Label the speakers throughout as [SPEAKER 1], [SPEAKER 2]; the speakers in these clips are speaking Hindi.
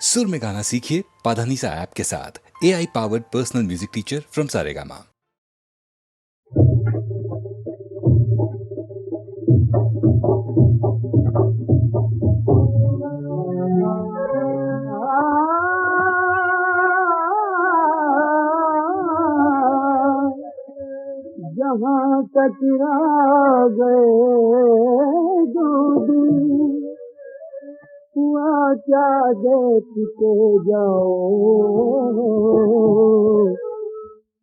[SPEAKER 1] सुर में गाना सीखिए पाधानीसा ऐप के साथ। AI powered personal music teacher from Saregama.
[SPEAKER 2] जहाँ कचरा गए दो दिन, हुआ क्या देखते जाओ,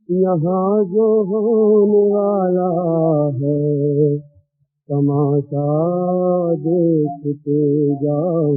[SPEAKER 2] यहाँ जो होने वाला है तमाशा देखते जाओ।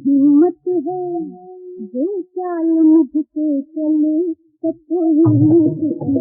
[SPEAKER 2] हिम्मत है जो चाल मुझसे चले तो कोई
[SPEAKER 3] पहचान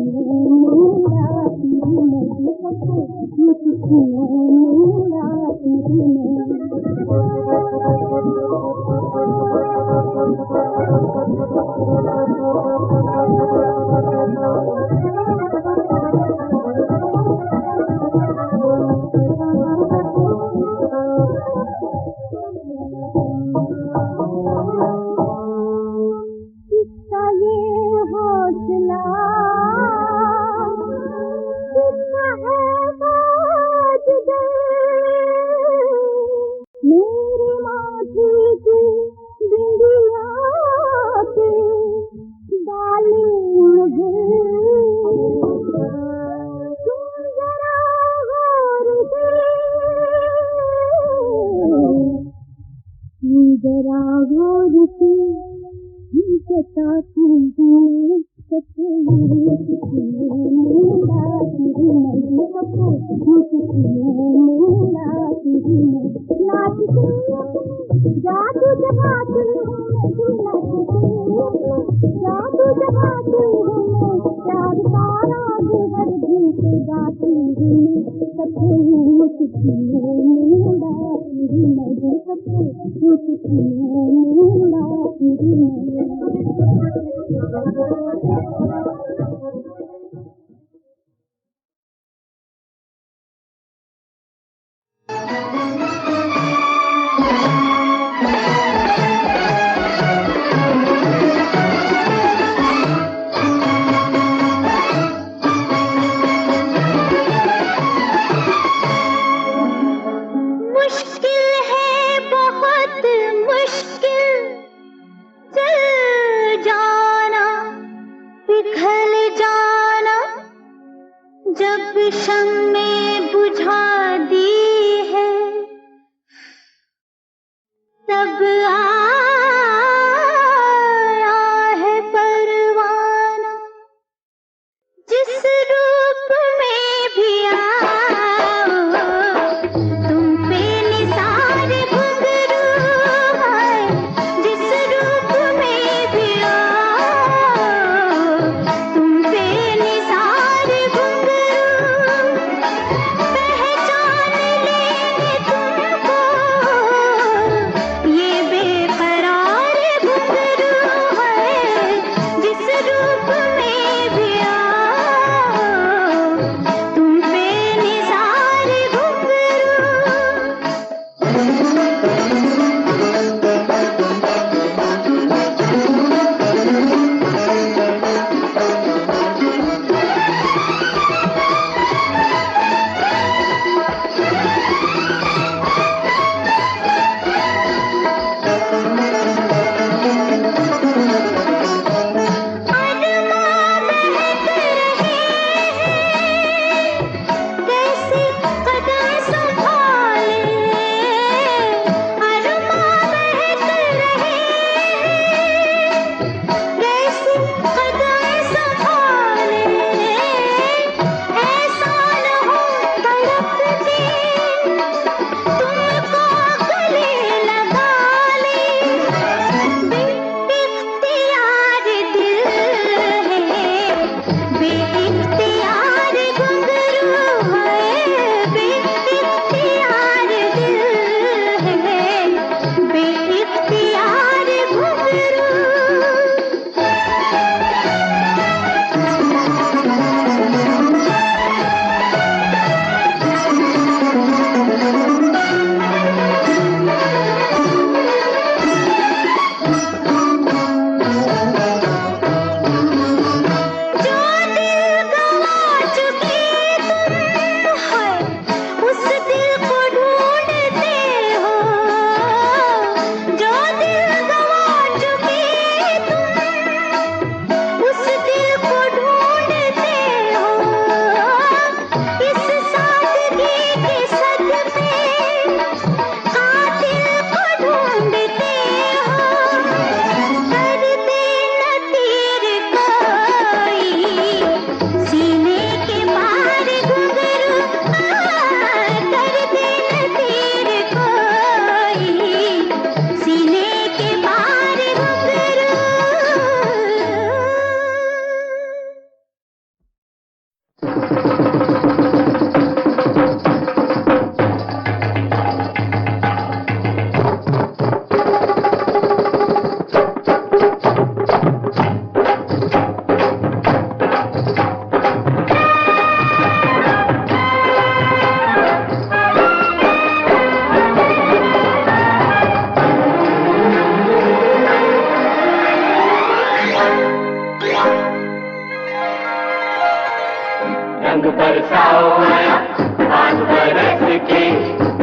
[SPEAKER 3] बरसाओ आया, पाँच बरस के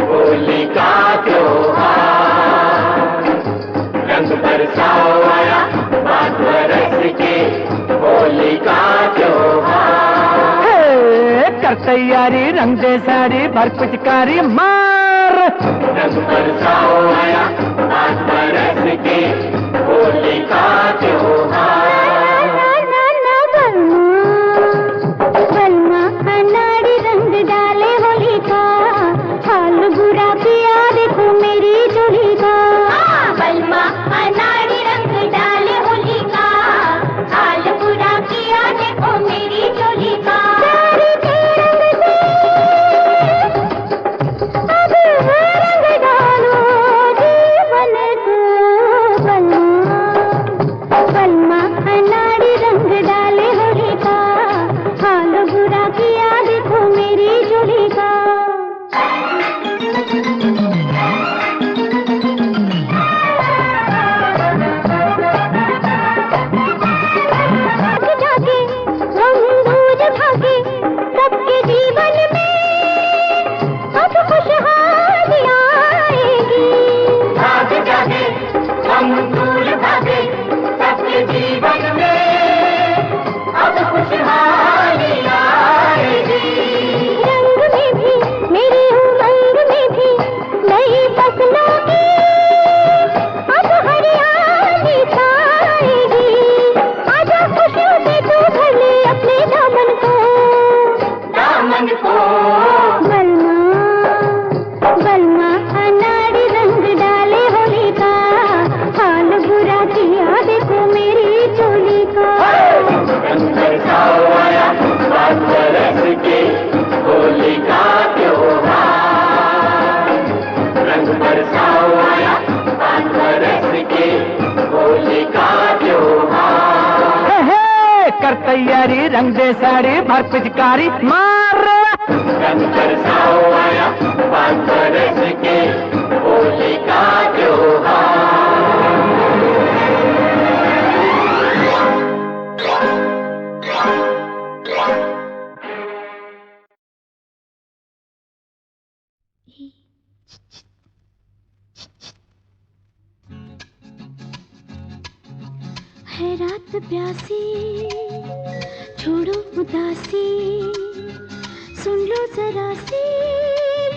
[SPEAKER 3] होली का त्योहार। रंग बरसाओ आया, पाँच बरस के होली का त्योहार।
[SPEAKER 4] कर तैयारी, रंग दे सारी, भर पिचकारी मार।
[SPEAKER 3] रंग बरसाओ आया, पाँच बरस के होली का त्योहार।
[SPEAKER 2] बलमा अनाड़ी रंग डाले होली का, हाल बुरा किया देखो मेरी चोली का। बलमा अनाड़ी रंग डाले होली का, हाल बुरा किया देखो मेरी चोली का। अब रंग डालो जीवन को, बलमा अनाड़ी रंग डाले होली का, हाल बुरा किया देखो मेरी चोली का। जाके हम दूर भागे सबके जीवन में, अब खुशहाली आएगी।
[SPEAKER 3] भाग जागे हम दूर भागे सबके जीवन में, अब खुशहाली आएगी।
[SPEAKER 2] रंग में भी मेरी उमंग में भी नई फसलों की अब हरियाली छाएगी। आजा खुशियों से तू भर ले अपने दामन को,
[SPEAKER 3] दामन को।
[SPEAKER 2] बलमा अनाड़ी रंग डाले होली का, हाल बुरा किया देखो मेरी चोली का।
[SPEAKER 3] रंग बरसाओ आया, पाँच बरस के होली का त्योहार। रंग बरसाओ आया, पाँच बरस के होली का त्योहार।
[SPEAKER 4] कर तैयारी, रंग दे साड़ी, भर पिचकारी मार।
[SPEAKER 3] रंग बरसाओ आया, पाँच बरस के होली का त्योहार।
[SPEAKER 2] है रात प्यासी छोड़ो उदासी, सुन लो जरा सी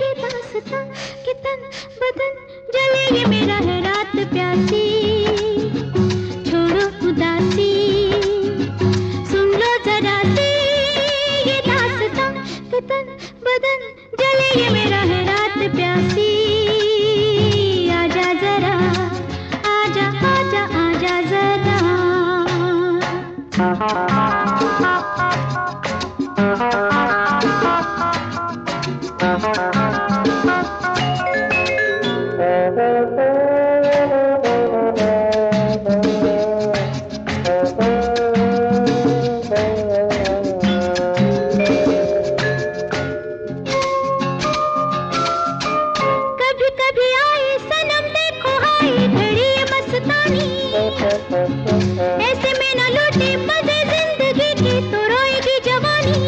[SPEAKER 2] ये दास्तां कि तन बदन जले ये मेरा है रात प्यासी। छोड़ो उदासी, सुन लो जरा सी ये दास्तां कि तन बदन जले ये मेरा है रात प्यासी। आजा जरा, आजा आजा आजा जरा। कभी कभी आए सनम देखो हाय घड़ी मस्तानी, ऐसे में न लूटे मजे जिंदगी की तो रोएगी जवानी।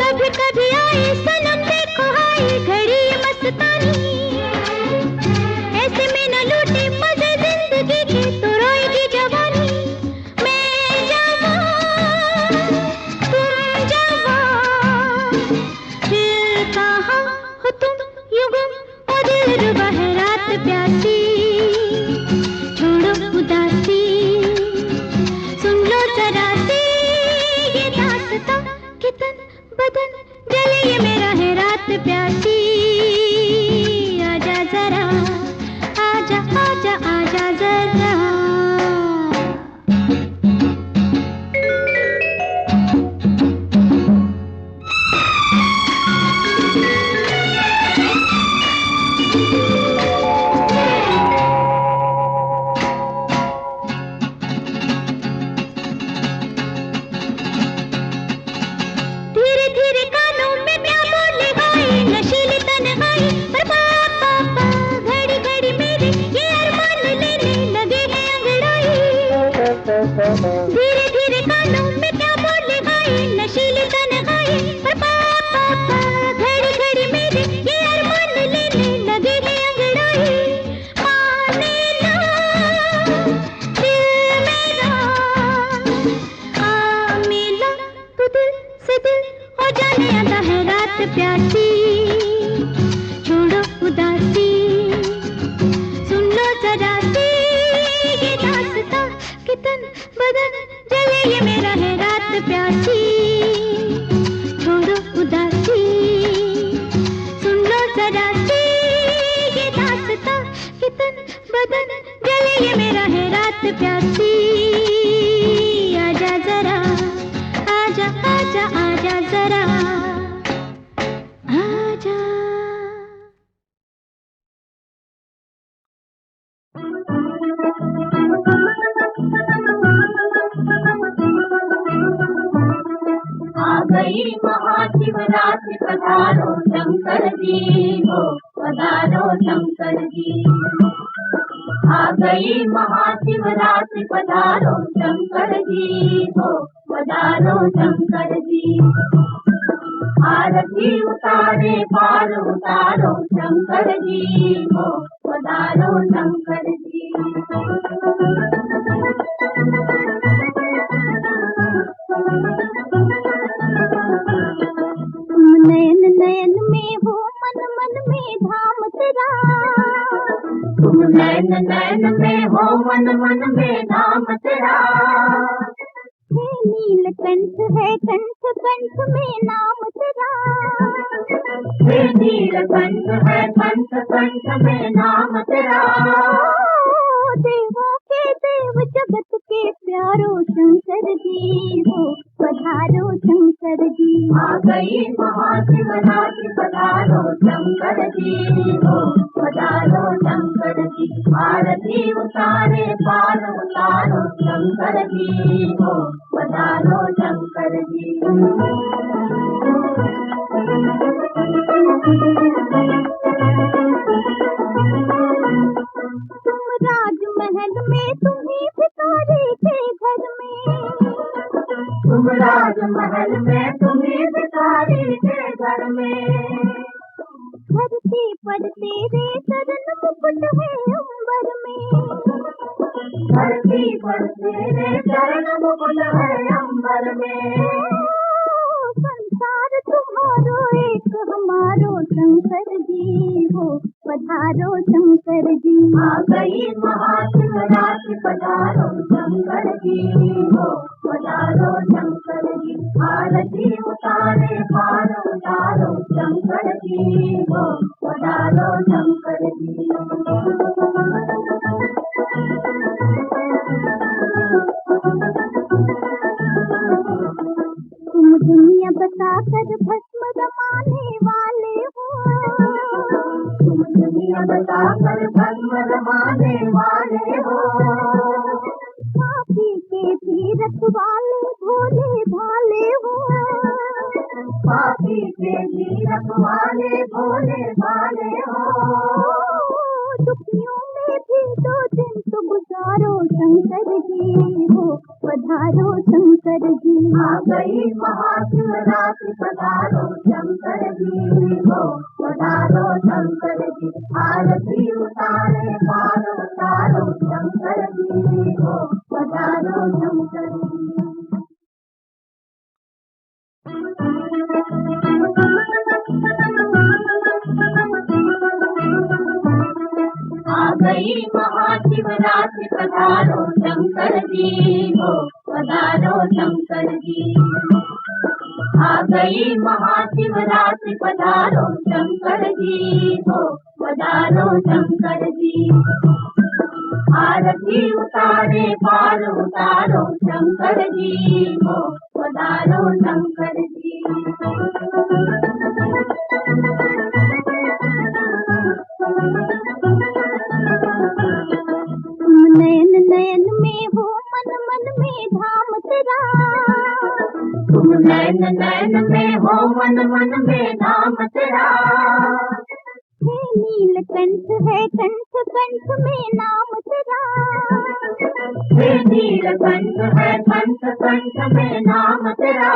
[SPEAKER 2] कभी कभी आए सनम देखो हाय घड़ी मस्तानी, ऐसे में न लूटे मजे जिंदगी की तो रोएगी जवानी। मैं जवान तुम जवान, दिल कहाँ हो तुम यूं गुम ओ दिल रुबा है रात प्यासी। छोड़ो उदासी, सुन लो जरा सी ये दास्तां कि तन बदन जले ये मेरा है रात प्यासी। आजा जरा, आजा आजा आजा जरा। धीरे धीरे कानों में क्या बोले गाए नशीली तन्हाई, पर पापा घड़ी घड़ी मेरे ये अरमान लेने लगे हैं अंगड़ाई। धीरे धीरे कानों में क्या बोले गाए नशीली तन्हाई, तन बदन जले ये मेरा है रात प्यासी, छोड़ो उदासी, सुन लो जरा सी ये दास्तां कि तन बदन जले ये मेरा है रात प्यासी। आजा जरा आजा आजा आजा जरा आजा।
[SPEAKER 3] आ गई महाशिवरात्रि पधारो शंकर जी हो, पधारो शंकर जी। आ गई महाशिवरात्रि पधारो शंकर जी हो, पधारो शंकर जी। आरती उतारे पार उतारो शंकर जी हो, पधारो शंकर जी।
[SPEAKER 2] तुम नयन नयन में हो, मन मन में धाम तेरा।
[SPEAKER 3] तुम नैन नैन में हो, मन मन में धाम तेरा।
[SPEAKER 2] हे नीलकंठ है कंठ कंठ में नाम तेरा।
[SPEAKER 3] हे नीलकंठ है कंठ कंठ में नाम तेरा।
[SPEAKER 2] देवों के देव जगत के प्यारो शंकर जी हो, पधारो शंकर जी।
[SPEAKER 3] आ गई महाशिवरात्रि पधारो शंकर जी हो, पधारो शंकर जी। आरती उतारे पार उतारो शंकर जी हो, पधारो शंकर जी।
[SPEAKER 2] तुम राजमहल में, तुम्ही भिखारी के घर में।
[SPEAKER 3] तुम राजमहल में, तुम्ही भिखारी के घर में।
[SPEAKER 2] धरती पर तेरे चरण मुकुट है अंबर में।
[SPEAKER 3] धरती पर तेरे चरण मुकुट है अंबर में।
[SPEAKER 2] संसार तुम्हारो एक हमारो शंकर जी हो, पधारो शंकर जी।
[SPEAKER 3] आ गई महाशिवरात्रि पधारो शंकर जी हो, पधारो शंकर जी। आरती उतारे पार उतारो शंकर जी हो, पधारो शंकर जी।
[SPEAKER 2] तुम दुनिया बसाकर भस्म रमाने वाले हो।
[SPEAKER 3] तुम दुनिया बताकर भस्म रमाने वाले हो।
[SPEAKER 2] पापी के भी रखवाले भोले भाले हो।
[SPEAKER 3] पापी के भी रखवाले भोले भाले हो।
[SPEAKER 2] दुखियों में भी दो दिन तो गुजारो शंकर जी हो, पधारो शंकर जी।
[SPEAKER 3] आ गई महाशिवरात्रि पधारो शंकर जी हो, पधारो शंकर जी। आरती उतारे पार उतारो शंकर जी हो, पधारो शंकर जी। आ गई महाशिवरात्रि पधारो शंकर जी हो, पधारो शंकर जी। आ गई महाशिवरात्रि पधारो शंकर जी हो, पधारो शंकर जी। आरती उतारे पार उतारो शंकर जी हो, पधारो शंकर जी।
[SPEAKER 2] तुम नयन नयन में हो, मन मन में धाम तेरा।
[SPEAKER 3] तुम नैन नैन में हो, मन मन में धाम तेरा।
[SPEAKER 2] हे नीलकंठ है कंठ कंठ में नाम तेरा।
[SPEAKER 3] हे नीलकंठ है कंठ कंठ में नाम तेरा।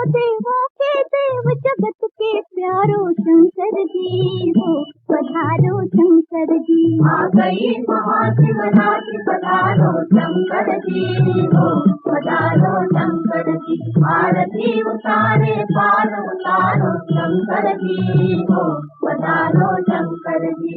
[SPEAKER 2] देवों के देव जगत के प्यारो शंकर जी हो, पधारो शंकर जी।
[SPEAKER 3] आ गई महाशिवरात्रि पधारो शंकर जी हो, पधारो शंकर जी। आरती उतारे पार उतारो शंकर जी हो, पधारो शंकर जी।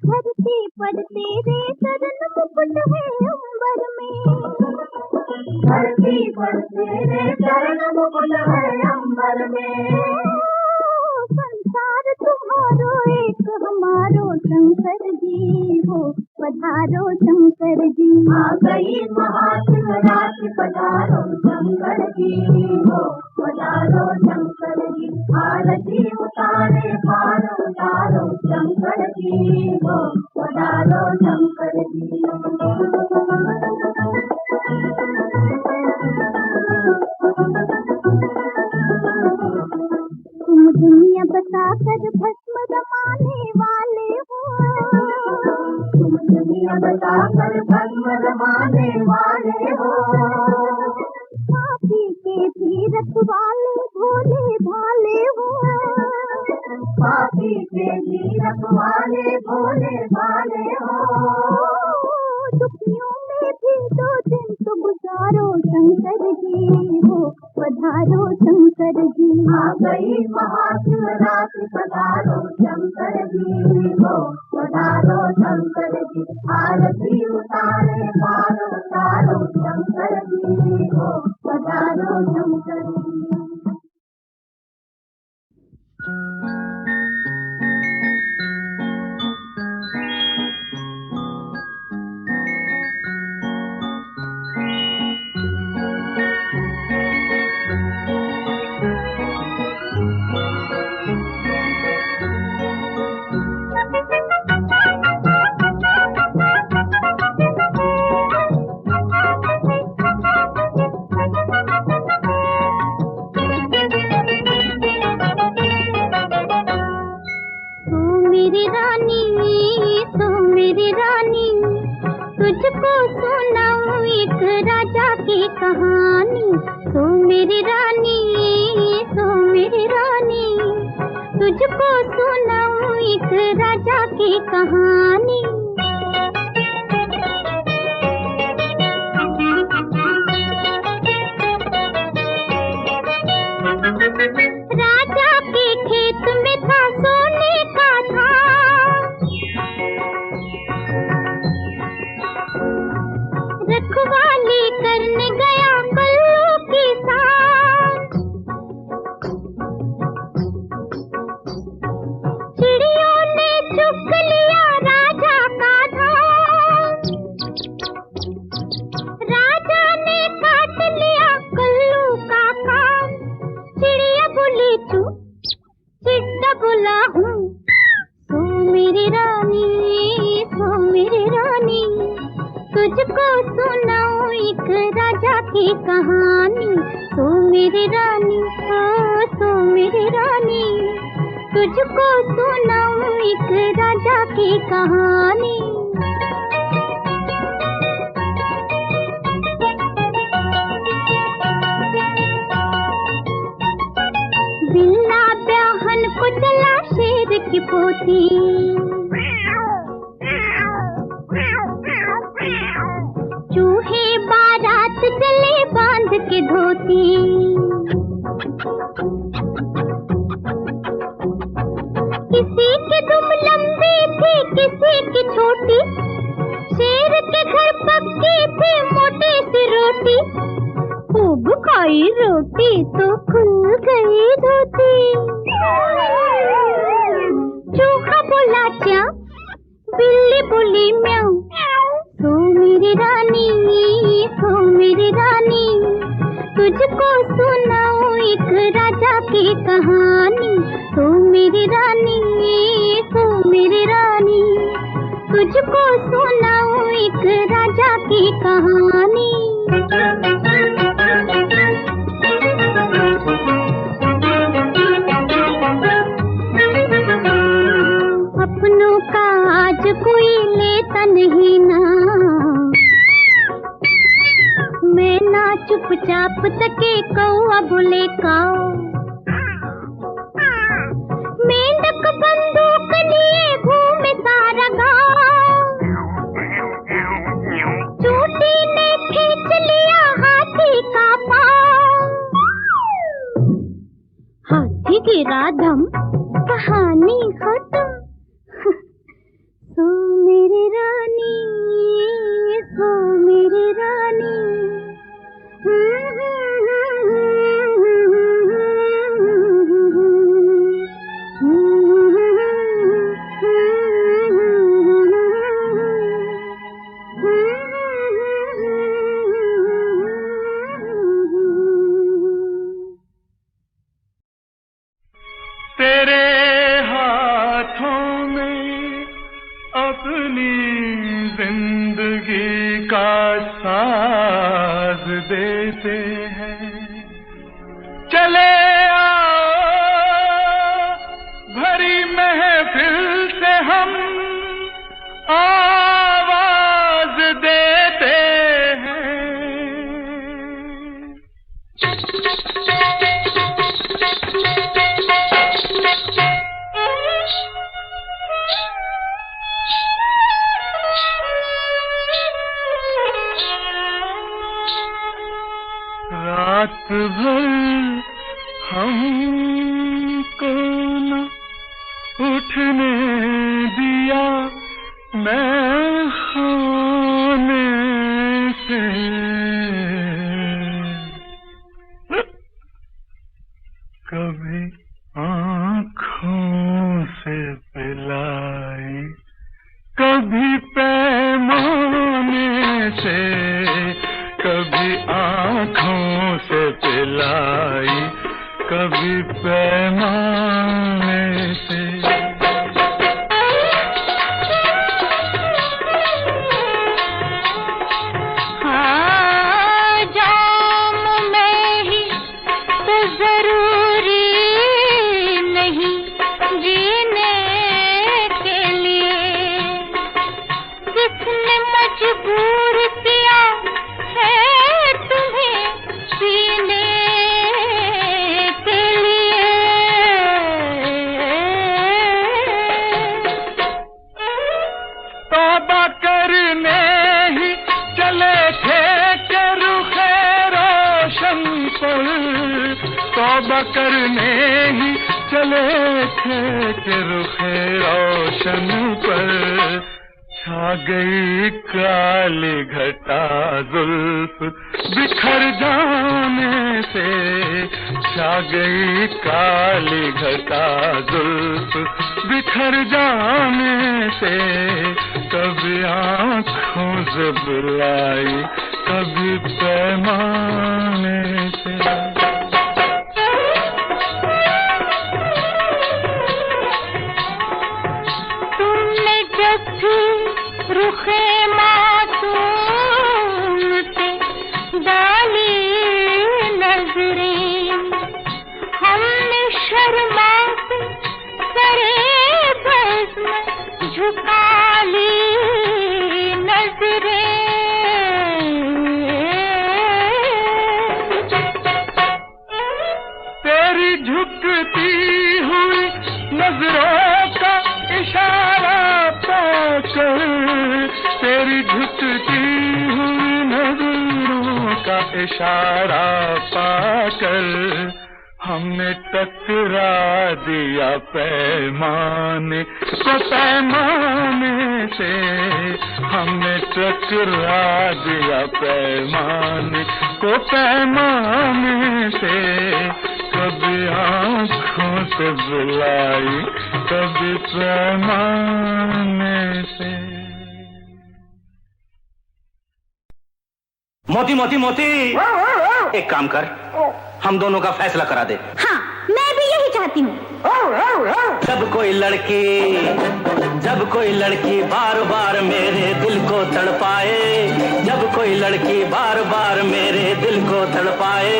[SPEAKER 2] धरती पर तेरे चरण मुकुट है अंबर में,
[SPEAKER 3] धरती पर तेरे चरण मुकुट है अंबर में।
[SPEAKER 2] संसार तुम्हारो एक हमारो शंकर जी हो, पधारो शंकर जी।
[SPEAKER 3] आ गई महाशिवरात्रि पधारो शंकर जी हो, पधारो शंकर जी। आरती उतारे पार उतारो शंकर जी हो, पधारो शंकर जी।
[SPEAKER 2] तुम दुनिया बताकर भस्म रमाने वाले हो,
[SPEAKER 3] तुम दुनिया बताकर भस्म रमाने वाले हो।
[SPEAKER 2] पापी के भी रखवाले भोले भाले हो,
[SPEAKER 3] पापी के भी रखवाले भोले भाले हो।
[SPEAKER 2] दुखियों में भी दो दिन तो गुजारो शंकर जी हो, पधारो शंकर जी।
[SPEAKER 3] आ गई महाशिवरात्रि पधारो शंकर जी हो, पधारो शंकर जी। आरती उतारे पार उतारो शंकर जी हो, पधारो शंकर जी।
[SPEAKER 2] तुझको सुनाऊं एक राजा की कहानी, सो मेरी रानी, सो मेरी रानी। तुझको सुनाऊं एक राजा की कहानी। राजा के खेत में था सोने का धान, रखवाली करने गया कल्लू के साथ। चिड़ियों ने चुग लिया राजा का धान, राजा ने काट लिया कल्लू का कान। चिड़िया बोली चुप, चिट्टा बोला हूँ, सो मेरी रानी, सो मेरी रानी। तुझको सुनाऊं एक राजा की कहानी, सो मेरी रानी, ओ सो मेरी रानी। तुझको सुनाऊं एक राजा की कहानी। बिल्ला ब्याहन को चला शेर की पोती, चूहे बारात चले बांध के धोती। किसी की दुम लंबी थी किसी की छोटी, शेर के घर पक्की थी मोटी सी रोटी। खूब खाई रोटी तो खुल गई धोती। चूहा बोला च्या, बिल्ली बोली म्याऊं, सो मेरी रानी, सो मेरी रानी। तुझको सुनाऊं एक राजा की कहानी, सो मेरी रानी, सो मेरी रानी। तुझको सुनाऊं एक राजा की कहानी। अपनों का आज कोई लेता नहीं ना, मैं ना चुपचाप तके कौआ बोले काओ। मेंढक बंदूक लिए घूमे सारा गाँव, चूटी ने खींच लिया हाथी का पाँव। हाथी गिरा धम, कहानी खत्म,
[SPEAKER 5] अपनी जिंदगी का साज देते हैं। चले आओ भरी महफिल से हम आवाज देते हैं। रात भर हमको न उठने दिया मैं खाने से। कभी आँखों से पिलाई, कभी पैमाने से, कभी आँखों से पिलाई, कभी पैमाने से।
[SPEAKER 2] हाँ, जाम में ही तो जरूरी नहीं जीने के लिए। किसने मजबूर किया है तुम्हें पीने के लिए?
[SPEAKER 5] तौबा करने ही चले थे के रुखे रोशन पर, तौबा करने ही चले थे के रुखे रोशन पर। छा गई काली घटा जुल्फ बिखर जाने से, छा गई काली घटा जुल्फ बिखर जाने से। कभी आँखों से बुलाई, कभी पैमाने से।
[SPEAKER 2] तुमने जब भी रुखे मासूम से डाली नजरें, हमने शर्मा के सरे बज़्म झुका ली नजरें।
[SPEAKER 5] तेरी झुकती हुई नजरों का इशारा पाकर, तेरी झुकती हुई नजरों का इशारा पाकर। हमने टकरा दिया पैमाने को पैमाने से, हमने टकरा दिया पैमाने को पैमाने से। कभी आँखों से बुलाई, कभी पैमाने से।
[SPEAKER 6] मोती मोती मोती, एक काम कर, हम दोनों का फैसला करा दे।
[SPEAKER 2] हाँ, मैं भी यही चाहती हूँ।
[SPEAKER 6] जब कोई लड़की बार बार मेरे दिल को तड़पाए, जब कोई लड़की बार बार मेरे दिल को तड़पाए,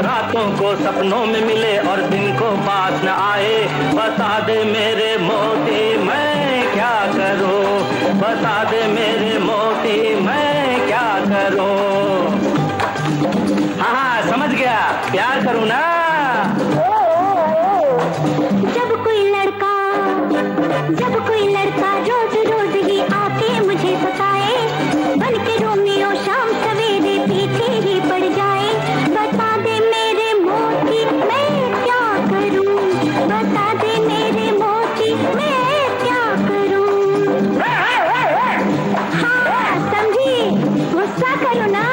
[SPEAKER 6] रातों को सपनों में मिले और दिन को पास न आए, बता दे मेरे मोती मैं क्या करूं, बता दे मेरे मोती मैं क्या करूं। हाँ समझ गया, प्यार करूं ना।
[SPEAKER 2] जब कोई लड़का रोज रोज ही आके मुझे सताए, बन के रोमियो शाम सवेरे पीछे ही पड़ जाए, बता दे मेरे मोती मैं क्या करूं, बता दे मेरे मोती मैं क्या करूं। हाँ समझी, गुस्सा करो ना।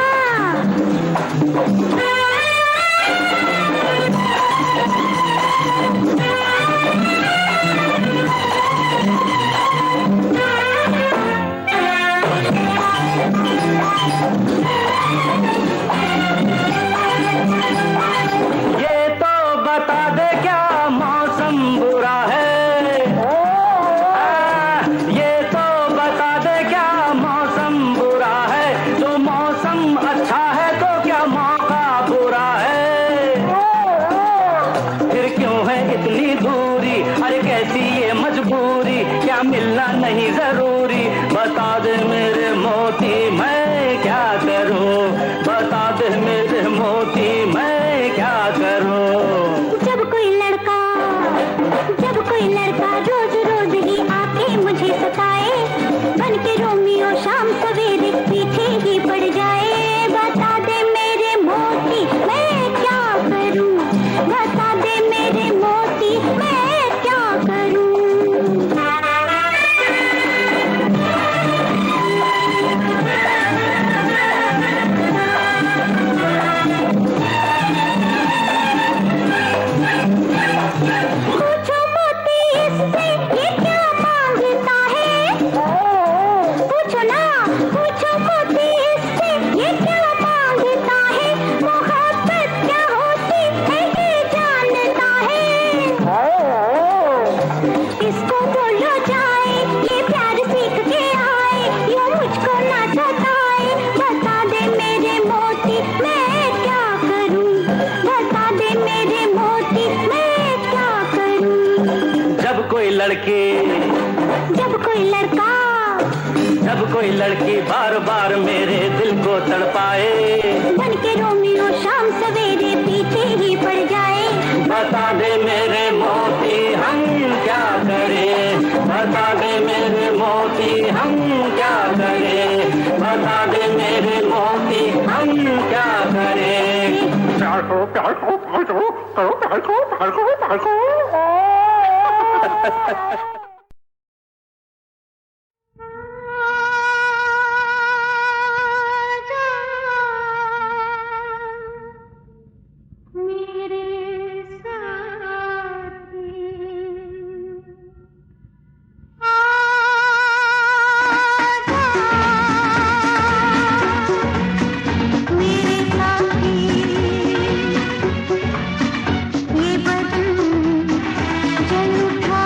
[SPEAKER 6] क्या मिलना नहीं जरूरी, बता दे मेरे मोती मैं क्या करूं, बता दे मेरे मोती मैं क्या करूं।
[SPEAKER 2] जब कोई लड़का रोज रोज ही आके मुझे सताए, बन के रोमियो शाम सवेरे पीछे ही पड़ जाए, बता दे मेरे मोती मैं क्या करूं, बता दे मेरे मोती मैं क्या करूं। पूछो मोती इससे ये क्या मांगता है, पूछो ना, पूछो मोती इससे ये क्या मांगता है, मोहब्बत क्या होती है ये जानता है, इसको बोलो जाए ये प्यार सीख के आए, यूं मुझको ना सताए, बता दे मेरे मोती मैं क्या करूं, बता दे मेरे मोती मैं क्या करूं।
[SPEAKER 6] जब कोई लड़की बार बार मेरे दिल को तड़पाए,
[SPEAKER 2] बन के रोमियो शाम सवेरे पीछे ही पड़ जाए,
[SPEAKER 6] बता दे मेरे मोती हम क्या करें, बता दे मेरे मोती हम क्या करें, बता दे मेरे मोती हम क्या करें।
[SPEAKER 5] प्यार करो प्यार करो प्यार करो करो प्यार करो प्यार करो प्यार करो।
[SPEAKER 2] मेरे साथी मेरे साथी ये बदन जल उठा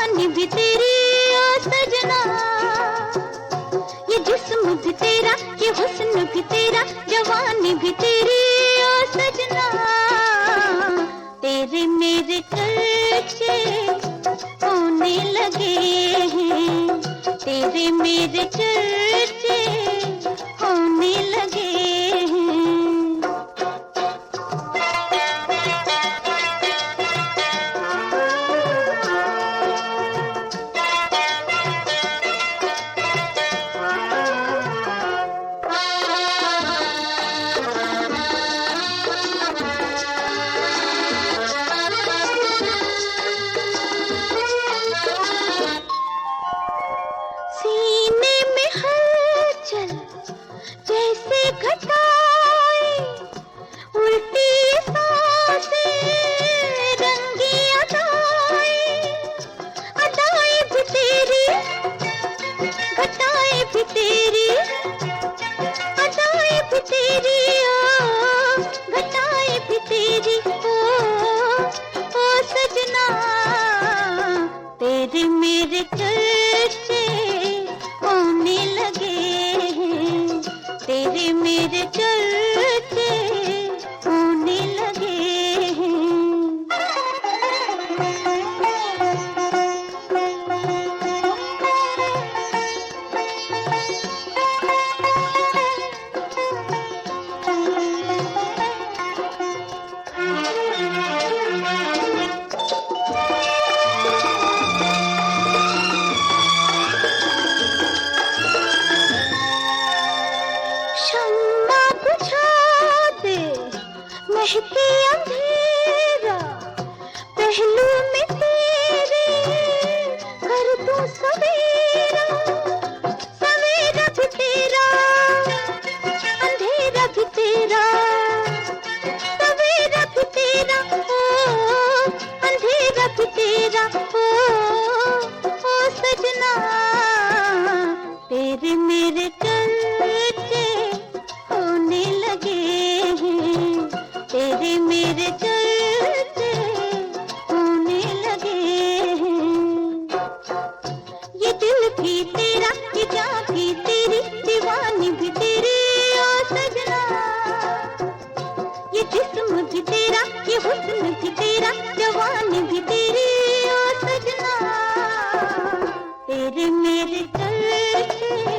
[SPEAKER 2] जवानी भी तेरी ओ सजना, ये जिस्म भी तेरा, ये हुस्न भी तेरा, जवानी भी तेरी ओ सजना। तेरे मेरे चर्चे होने लगे हैं, तेरे मेरे चर्चे होने लगे हैं। सीने में हलचल जैसे घटाए, उल्टी सांसें रंगी अदाएं, अदाएं भी तेरी, घटाएं भी तेरी, अदाएं भी तेरी, ओ घटाएं भी तेरी, ओ सजना। तेरे मेरे चर्चे होने लगे हैं, तेरे मेरे चर्चे होने लगे हैं। शम्मा बुझा दे महके अंधेरा, पहलू में तेरे कर दूं सवेरा, सवेरा भी तेरा, अंधेरा भी तेरा, सवेरा भी तेरा, ओ अंधेरा भी तेरा, ओ सजना। तेरे मेरे चर्चे होने लगे हैं, तेरे मेरे चर्चे होने लगे हैं। ये दिल भी तेरा, ये जान भी तेरी, दीवानी भी तेरी ओ सजना। ये जिस्म भी तेरा, ये हुस्न भी तेरा, जवानी भी तेरी ओ सजना। तेरे मेरे चर्चे